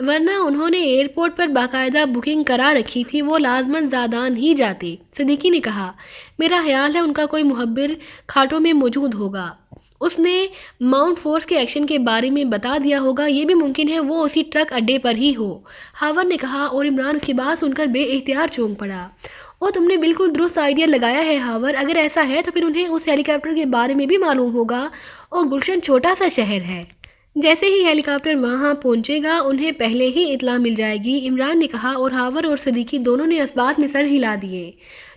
ورنہ انہوں نے ایئرپورٹ پر باقاعدہ بکنگ کرا رکھی تھی، وہ لازماً زادان ہی جاتے۔ صدیقی نے کہا، میرا خیال ہے ان کا کوئی مخبر کھاٹوں میں موجود ہوگا، اس نے ماؤنٹ فورس کے ایکشن کے بارے میں بتا دیا ہوگا، یہ بھی ممکن ہے وہ اسی ٹرک اڈے پر ہی ہو، ہاور نے کہا، اور عمران اس کی بات سن کر بے اختیار چونک پڑا۔ اور تم نے بالکل درست آئیڈیا لگایا ہے ہاور، اگر ایسا ہے تو پھر انہیں اس ہیلی کاپٹر کے بارے میں بھی معلوم ہوگا، اور گلشن چھوٹا سا شہر ہے، جیسے ہی ہیلی کاپٹر وہاں پہنچے گا انہیں پہلے ہی اطلاع مل جائے گی، عمران نے کہا، اور ہاور اور صدیقی دونوں نے اس بات میں سر ہلا دیے۔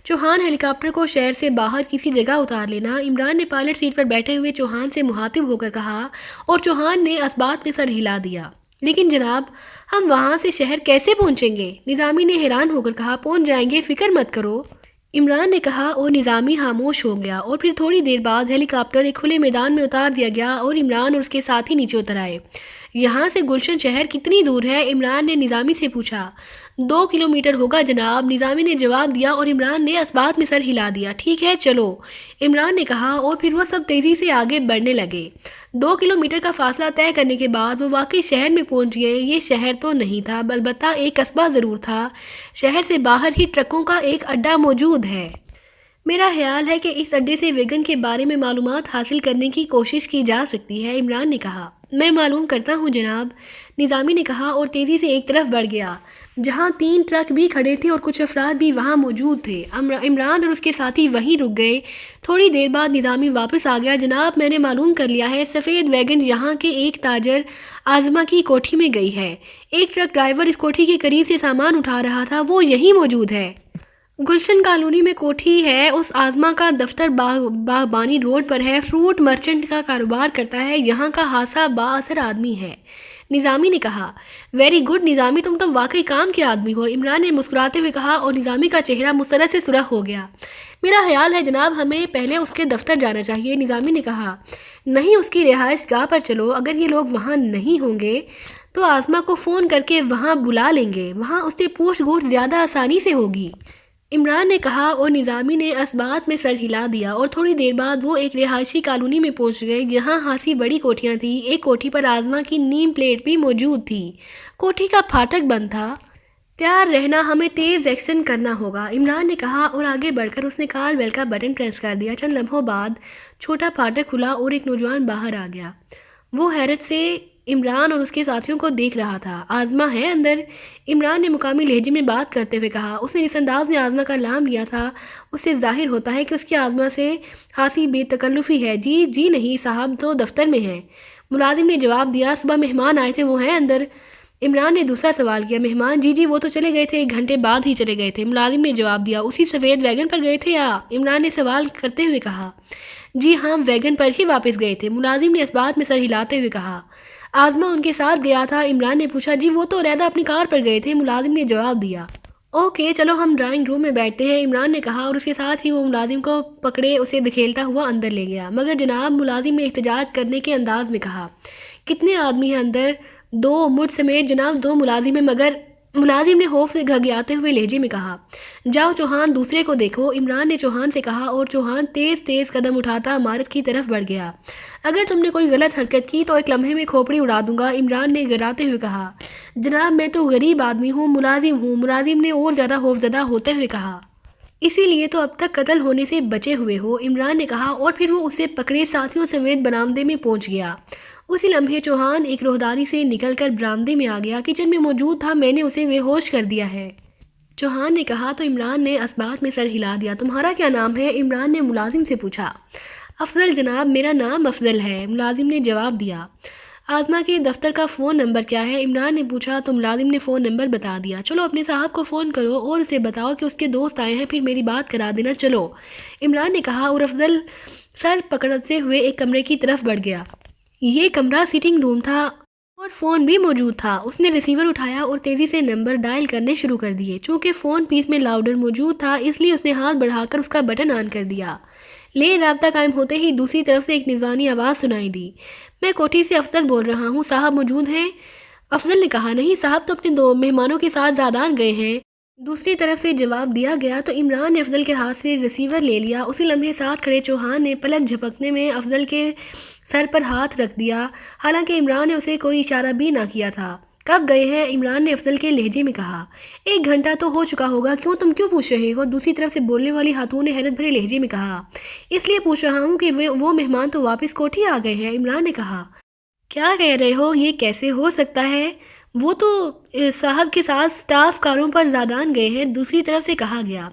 چوہان، ہیلی کاپٹر کو شہر سے باہر کسی جگہ اتار لینا، عمران نے پائلٹ سیٹ پر بیٹھے ہوئے چوہان سے مخاطب ہو کر کہا، اور چوہان نے اس بات میں سر ہلا دیا۔ لیکن جناب، ہم وہاں سے شہر کیسے پہنچیں گے؟ نظامی نے حیران ہو کر کہا، پہنچ جائیں گے، فکر مت کرو، عمران نے کہا، اور نظامی خاموش ہو گیا۔ اور پھر تھوڑی دیر بعد ہیلی کاپٹر ایک کھلے میدان میں اتار دیا گیا اور عمران اور اس کے ساتھی نیچے اتر آئے۔ یہاں سے گلشن شہر کتنی دور ہے؟ عمران نے نظامی سے پوچھا۔ 2 کلومیٹر ہوگا جناب، نظامی نے جواب دیا، اور عمران نے اس بات میں سر ہلا دیا۔ ٹھیک ہے چلو، عمران نے کہا، اور پھر وہ سب تیزی سے آگے بڑھنے لگے۔ 2 کلومیٹر کا فاصلہ طے کرنے کے بعد وہ واقعی شہر میں پہنچ گئے۔ یہ شہر تو نہیں تھا، البتہ ایک قصبہ ضرور تھا، شہر سے باہر ہی ٹرکوں کا ایک اڈا موجود ہے۔ میرا خیال ہے کہ اس اڈے سے ویگن کے بارے میں معلومات حاصل کرنے کی کوشش کی جا سکتی ہے، عمران نے کہا۔ میں معلوم کرتا ہوں جناب، نظامی نے کہا، اور تیزی سے ایک طرف بڑھ گیا جہاں 3 ٹرک بھی کھڑے تھے اور کچھ افراد بھی وہاں موجود تھے۔ عمران اور اس کے ساتھی وہیں رک گئے۔ تھوڑی دیر بعد نظامی واپس آ گیا۔ جناب، میں نے معلوم کر لیا ہے، سفید ویگن یہاں کے ایک تاجر آزما کی کوٹھی میں گئی ہے۔ ایک ٹرک ڈرائیور اس کوٹھی کے قریب سے سامان اٹھا رہا تھا، وہ یہیں موجود ہے۔ گلشن کالونی میں کوٹھی ہے، اس آزما کا دفتر باغبانی روڈ پر ہے، فروٹ مرچنٹ کا کاروبار کرتا ہے، یہاں کا خاصا با اثر آدمی ہے، نظامی نے کہا۔ ویری گڈ نظامی، تم تو واقعی کام کے آدمی ہو، عمران نے مسکراتے ہوئے کہا، اور نظامی کا چہرہ مسرت سے سرخ ہو گیا۔ میرا خیال ہے جناب ہمیں پہلے اس کے دفتر جانا چاہیے، نظامی نے کہا۔ نہیں، اس کی رہائش گاہ پر چلو، اگر یہ لوگ وہاں نہیں ہوں گے تو آزما کو فون کر کے وہاں بلا لیں گے، وہاں اس سے پوچھ گچھ زیادہ آسانی سے ہوگی، عمران نے کہا، اور نظامی نے اس بات میں سر ہلا دیا۔ اور تھوڑی دیر بعد وہ ایک رہائشی کالونی میں پہنچ گئے جہاں خاصی بڑی کوٹھیاں تھیں۔ ایک کوٹھی پر آزما کی نیم پلیٹ بھی موجود تھی، کوٹھی کا پھاٹک بند تھا۔ تیار رہنا، ہمیں تیز ایکشن کرنا ہوگا، عمران نے کہا، اور آگے بڑھ کر اس نے کال بیل کا بٹن پریس کر دیا۔ چند لمحوں بعد چھوٹا پھاٹک کھلا اور ایک نوجوان باہر آ گیا۔ وہ حیرت سے عمران اور اس کے ساتھیوں کو دیکھ رہا تھا۔ آزما ہے اندر؟ عمران نے مقامی لہجے میں بات کرتے ہوئے کہا۔ اس نے اس انداز میں آزما کا نام لیا تھا، اس سے ظاہر ہوتا ہے کہ اس کی آزما سے خاصی بے تکلفی ہے۔ جی نہیں صاحب، تو دفتر میں ہیں، ملازم نے جواب دیا۔ صبح مہمان آئے تھے، وہ ہیں اندر؟ عمران نے دوسرا سوال کیا۔ مہمان؟ جی وہ تو چلے گئے تھے، 1 گھنٹے بعد ہی چلے گئے تھے، ملازم نے جواب دیا۔ اسی سفید ویگن پر گئے تھے یا؟ عمران نے سوال کرتے ہوئے کہا۔ جی ہاں، ویگن پر ہی واپس گئے تھے، ملازم نے اس بات میں سر ہلاتے ہوئے کہا۔ آزما ان کے ساتھ گیا تھا؟ عمران نے پوچھا۔ جی وہ تو علیحدہ اپنی کار پر گئے تھے، ملازم نے جواب دیا۔ اوکے چلو ہم ڈرائنگ روم میں بیٹھتے ہیں، عمران نے کہا، اور اس کے ساتھ ہی وہ ملازم کو پکڑے اسے دھکیلتا ہوا اندر لے گیا۔ مگر جناب، ملازم نے احتجاج کرنے کے انداز میں کہا، کتنے آدمی ہیں اندر؟ 2، مجھ سمیت جناب 2 ملازم ہیں، مگر ملازم نے خوف سے گھگیاتے ہوئے لہجے میں کہا۔ جاؤ چوہان، دوسرے کو دیکھو، عمران نے چوہان سے کہا، اور چوہان تیز قدم اٹھاتا عمارت کی طرف بڑھ گیا۔ اگر تم نے کوئی غلط حرکت کی تو ایک لمحے میں کھوپڑی اڑا دوں گا، عمران نے گراتے ہوئے کہا۔ جناب میں تو غریب آدمی ہوں، ملازم نے اور زیادہ خوفزدہ ہوتے ہوئے کہا۔ اسی لیے تو اب تک قتل ہونے سے بچے ہوئے ہو، عمران نے کہا، اور پھر وہ اسے پکڑے ساتھیوں سمیت برآمدے میں پہنچ گیا۔ اسی لمحے چوہان ایک راہداری سے نکل کر برآمدے میں آ گیا۔ کچن میں موجود تھا، میں نے اسے بے ہوش کر دیا ہے، چوہان نے کہا، تو عمران نے اس بات میں سر ہلا دیا۔ تمہارا کیا نام ہے؟ عمران نے ملازم سے پوچھا۔ افضل جناب، میرا نام افضل ہے، ملازم نے جواب دیا۔ آزما کے دفتر کا فون نمبر کیا ہے؟ عمران نے پوچھا، تو ملازم نے فون نمبر بتا دیا۔ چلو اپنے صاحب کو فون کرو اور اسے بتاؤ کہ اس کے دوست آئے ہیں، پھر میری بات کرا دینا، چلو، عمران نے کہا، اور افضل سر پکڑتے ہوئے ایک کمرے کی طرف بڑھ گیا۔ یہ کمرہ سیٹنگ روم تھا اور فون بھی موجود تھا۔ اس نے ریسیور اٹھایا اور تیزی سے نمبر ڈائل کرنے شروع کر دیے۔ چونکہ فون پیس میں لاؤڈر موجود تھا، اس لیے اس نے ہاتھ بڑھا کر اس کا بٹن آن کر دیا۔ رابطہ قائم ہوتے ہی دوسری طرف سے ایک نسوانی آواز سنائی دی۔ میں کوٹھی سے افضل بول رہا ہوں، صاحب موجود ہیں؟ افضل نے کہا، نہیں صاحب تو اپنے 2 مہمانوں کے ساتھ زادان گئے ہیں، دوسری طرف سے جواب دیا گیا۔ تو عمران نے افضل کے ہاتھ سے ریسیور لے لیا۔ اسی لمحے ساتھ کھڑے چوہان نے پلک جھپکنے میں افضل کے سر پر ہاتھ رکھ دیا، حالانکہ عمران نے اسے کوئی اشارہ بھی نہ کیا تھا۔ کب گئے ہیں؟ عمران نے افضل کے لہجے میں کہا۔ 1 گھنٹہ تو ہو چکا ہوگا، تم کیوں پوچھ رہے ہو؟ دوسری طرف سے بولنے والی خاتون نے حیرت بھرے لہجے میں کہا۔ اس لیے پوچھ رہا ہوں کہ وہ مہمان تو واپس کوٹھی آ گئے ہیں، عمران نے کہا۔ کیا کہہ رہے ہو؟ یہ کیسے ہو سکتا ہے؟ وہ تو صاحب کے ساتھ سٹاف کاروں پر زادان گئے ہیں، دوسری طرف سے کہا گیا۔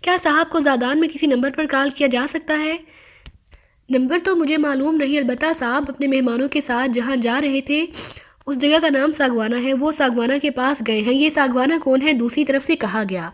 کیا صاحب کو زادان میں کسی نمبر پر کال کیا جا سکتا ہے؟ نمبر تو مجھے معلوم نہیں، البتہ صاحب اپنے مہمانوں کے ساتھ جہاں جا رہے تھے اس جگہ کا نام ساگوانہ ہے، وہ ساگوانہ کے پاس گئے ہیں۔ یہ ساگوانہ کون ہے؟ دوسری طرف سے کہا گیا۔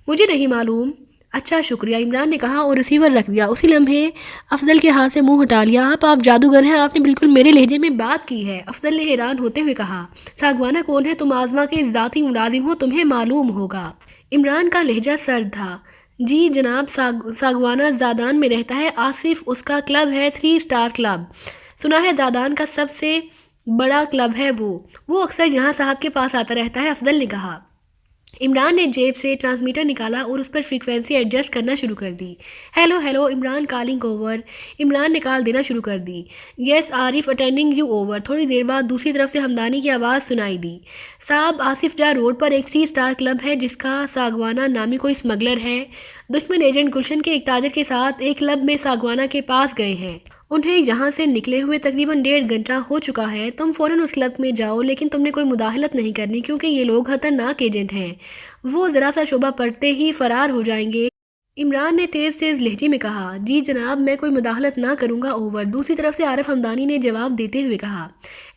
مجھے نہیں معلوم۔ اچھا شکریہ، عمران نے کہا اور ریسیور رکھ دیا۔ اسی لمحے افضل کے ہاتھ سے منہ ہٹا لیا۔ آپ جادوگر ہیں، آپ نے بالکل میرے لہجے میں بات کی ہے، افضل نے حیران ہوتے ہوئے کہا۔ ساگوانہ کون ہے؟ تم آزما کے ذاتی ملازم ہو، تمہیں معلوم ہوگا۔ عمران کا لہجہ سرد تھا۔ جی جناب، ساگوانہ زادان میں رہتا ہے، آصف اس کا کلب ہے، 3 اسٹار کلب۔ سنا ہے زادان کا سب سے بڑا کلب ہے وہ اکثر یہاں صاحب کے پاس آتا رہتا ہے، افضل نے کہا۔ عمران نے جیب سے ٹرانسمیٹر نکالا اور اس پر فریکوینسی ایڈجسٹ کرنا شروع کر دی۔ Hello hello Imran calling over, Imran نے کال دینا شروع کر دی۔ Yes Arif attending you over. تھوڑی دیر بعد دوسری طرف سے ہمدانی کی آواز سنائی دی۔ صاحب، آصف جا روڈ پر ایک 3 اسٹار کلب ہے جس کا ساگوانہ نامی کوئی اسمگلر ہے، دشمن ایجنٹ گلشن کے ایک تاجر کے ساتھ ایک کلب میں ساگوانہ کے پاس گئے ہیں۔ انہیں یہاں سے نکلے ہوئے تقریباً 1.5 گھنٹہ ہو چکا ہے۔ تم فوراً اس کلب میں جاؤ، لیکن تم نے کوئی مداخلت نہیں کرنی کیونکہ یہ لوگ خطرناک ایجنٹ ہیں، وہ ذرا سا شعبہ پڑتے ہی فرار ہو جائیں گے۔ عمران نے تیز لہجے میں کہا۔ جی جناب، میں کوئی مداخلت نہ کروں گا، اوور۔ دوسری طرف سے عارف ہمدانی نے جواب دیتے ہوئے کہا۔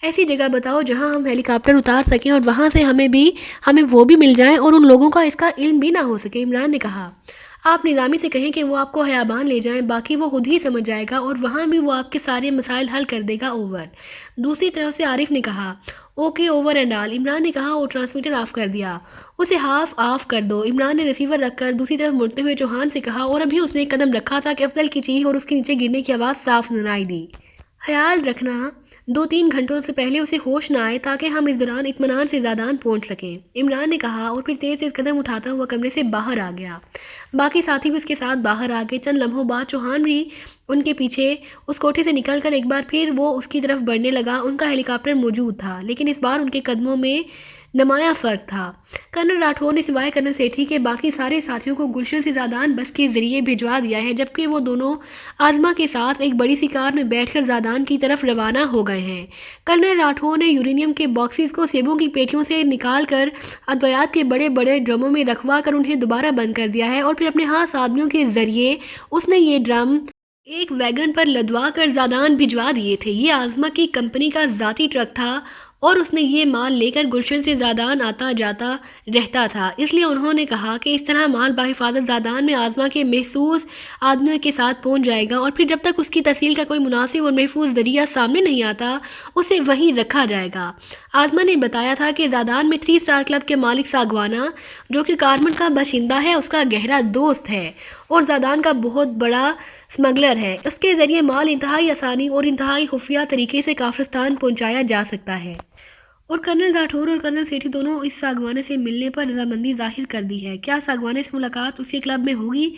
ایسی جگہ بتاؤ جہاں ہم ہیلی کاپٹر اتار سکیں اور وہاں سے ہمیں وہ بھی مل جائیں اور ان لوگوں کا اس کا علم بھی نہ ہو سکے، عمران نے کہا۔ آپ نظامی سے کہیں کہ وہ آپ کو حیابان لے جائیں، باقی وہ خود ہی سمجھ جائے گا اور وہاں بھی وہ آپ کے سارے مسائل حل کر دے گا، اوور۔ دوسری طرف سے عارف نے کہا۔ Okay over and all, Imran نے کہا اور ٹرانسمیٹر آف کر دیا۔ اسے ہاف آف کر دو، عمران نے ریسیور رکھ کر دوسری طرف مڑتے ہوئے چوہان سے کہا، اور ابھی اس نے ایک قدم رکھا تھا کہ افضل کی چیخ اور اس کے نیچے گرنے کی آواز صاف سنائی دی۔ خیال رکھنا 2-3 گھنٹوں سے پہلے اسے ہوش نہ آئے تاکہ ہم اس دوران اطمینان سے زادان پہنچ سکیں، عمران نے کہا اور پھر تیز قدم اٹھاتا ہوا کمرے سے باہر آ گیا۔ باقی ساتھی بھی اس کے ساتھ باہر آ گئے۔ چند لمحوں بعد چوہان بھی ان کے پیچھے اس کوٹھی سے نکل کر ایک بار پھر وہ اس کی طرف بڑھنے لگا۔ ان کا ہیلی کاپٹر موجود تھا، لیکن اس بار ان کے قدموں میں نمایاں فرق تھا۔ کرنل راٹھور نے سوائے کرنل سیٹھی کے باقی سارے ساتھیوں کو گلشن سے زادان بس کے ذریعے بھجوا دیا ہے، جبکہ وہ دونوں آزما کے ساتھ ایک بڑی سی کار میں بیٹھ کر زادان کی طرف روانہ ہو گئے ہیں۔ کرنل راٹھور نے یورینیم کے باکسز کو سیبوں کی پیٹیوں سے نکال کر ادویات کے بڑے بڑے ڈرموں میں رکھوا کر انہیں دوبارہ بند کر دیا ہے، اور پھر اپنے خاص آدمیوں کے ذریعے اس نے یہ ڈرم ایک ویگن پر لدوا کر زادان بھجوا دیے تھے۔ یہ آزما کی کمپنی کا ذاتی ٹرک تھا اور اس نے یہ مال لے کر گلشن سے زادان آتا جاتا رہتا تھا، اس لیے انہوں نے کہا کہ اس طرح مال بحفاظت زادان میں آزما کے محسوس آدمیوں کے ساتھ پہنچ جائے گا، اور پھر جب تک اس کی تحصیل کا کوئی مناسب اور محفوظ ذریعہ سامنے نہیں آتا اسے وہیں رکھا جائے گا۔ آزما نے بتایا تھا کہ زادان میں 3 اسٹار کلب کے مالک ساگوانہ، جو کہ کارمن کا باشندہ ہے، اس کا گہرا دوست ہے اور زادان کا بہت بڑا اسمگلر ہے۔ اس کے ذریعے مال انتہائی آسانی اور انتہائی خفیہ طریقے سے کافرستان پہنچایا جا سکتا ہے۔ اور کرنل راٹھور اور کرنل سیٹھی دونوں اس ساگوانے سے ملنے پر رضامندی ظاہر کر دی ہے۔ کیا ساگوانے سے ملاقات اسی کلب میں ہوگی؟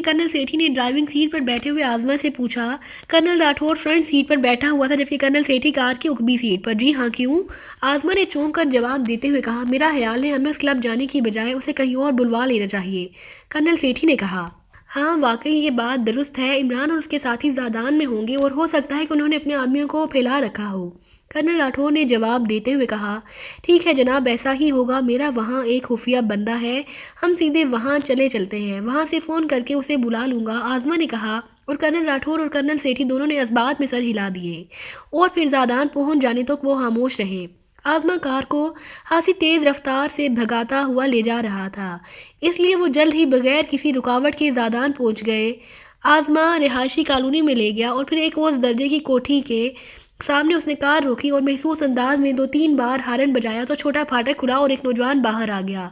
کرنل سیٹھی نے ڈرائیونگ سیٹ پر بیٹھے ہوئے آزما سے پوچھا۔ کرنل راٹھور فرنٹ سیٹ پر بیٹھا ہوا تھا، جبکہ کرنل سیٹھی کار کی عقبی سیٹ پر۔ جی ہاں، کیوں؟ آزما نے چونک کر جواب دیتے ہوئے کہا۔ میرا خیال ہے ہمیں اس کلب جانے کی بجائے اسے کہیں اور بلوا لینا چاہیے، کرنل سیٹھی نے کہا۔ ہاں واقعی یہ بات درست ہے، عمران اور اس کے ساتھی زادان میں ہوں گے اور ہو سکتا ہے کہ انہوں نے اپنے آدمیوں کو پھیلا رکھا ہو، کرنل راٹھور نے جواب دیتے ہوئے کہا۔ ٹھیک ہے جناب، ایسا ہی ہوگا، میرا وہاں ایک خفیہ بندہ ہے، ہم سیدھے وہاں چلتے ہیں، وہاں سے فون کر کے اسے بلا لوں گا، آزما نے کہا، اور کرنل راٹھور اور کرنل سیٹھی دونوں نے اثبات میں سر ہلا دیے اور پھر زادان پہنچ جانے تک وہ خاموش رہے۔ آزما کار کو خاصی تیز رفتار سے بھگاتا ہوا لے جا رہا تھا، اس لیے وہ جلد ہی بغیر کسی رکاوٹ کے زادان پہنچ گئے۔ آزما رہائشی کالونی میں لے گیا اور پھر ایک اوسط درجے کی کوٹھی کے سامنے اس نے کار روکی اور محسوس انداز میں 2-3 بار ہارن بجایا تو چھوٹا پھاٹک کھلا اور ایک نوجوان باہر آ گیا۔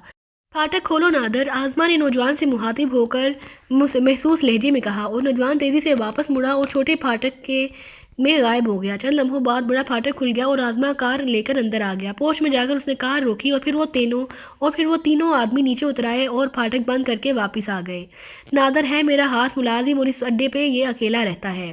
پھاٹک کھولو نادر، آزما نے نوجوان سے مخاطب ہو کر محسوس لہجے میں کہا، اور نوجوان تیزی سے واپس مڑا اور چھوٹے پھاٹک میں غائب ہو گیا۔ چند لمحوں بعد بڑا پھاٹک کھل گیا اور آزما کار لے کر اندر آ گیا۔ پوش میں جا کر اس نے کار روکی اور پھر وہ تینوں آدمی نیچے اترائے اور پھاٹک بند کر کے واپس آ گئے۔ نادر ہے میرا خاص ملازم اور اس اڈے پہ یہ اکیلا رہتا ہے۔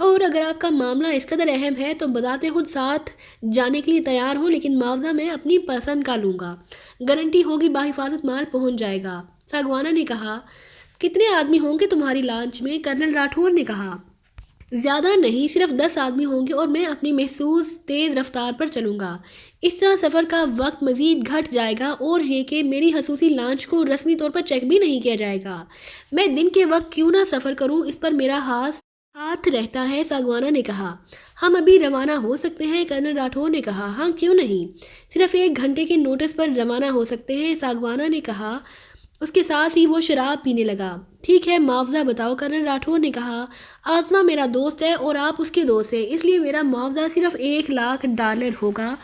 اور اگر آپ کا معاملہ اس قدر اہم ہے تو بذات خود ساتھ جانے کے لیے تیار ہوں، لیکن معاوضہ میں اپنی پسند کا لوں گا، گارنٹی ہوگی بحفاظت مال پہنچ جائے گا۔ ساگوانا نے کہا، کتنے آدمی ہوں گے تمہاری لانچ میں؟ کرنل راٹھور نے کہا، زیادہ نہیں، صرف 10 آدمی ہوں گے اور میں اپنی محسوس تیز رفتار پر چلوں گا۔ اس طرح سفر کا وقت مزید گھٹ جائے گا اور یہ کہ میری خصوصی لانچ کو رسمی طور پر چیک بھی نہیں کیا جائے گا۔ میں دن کے وقت کیوں نہ سفر کروں، اس پر میرا ہاتھ رہتا ہے، ساگوانا نے کہا۔ ہم ابھی روانہ ہو سکتے ہیں، کرنل راٹھور نے کہا۔ ہاں، کیوں نہیں؟ صرف 1 گھنٹے کے نوٹس پر روانہ ہو سکتے ہیں، ساگوانا نے کہا۔ اس کے ساتھ ہی وہ شراب پینے لگا۔ ٹھیک ہے، معاوضہ بتاؤ، کرنل راٹھور نے کہا۔ آزما میرا دوست ہے اور آپ اس کے دوست ہیں، اس لیے میرا معاوضہ صرف $1,00,000 ہوگا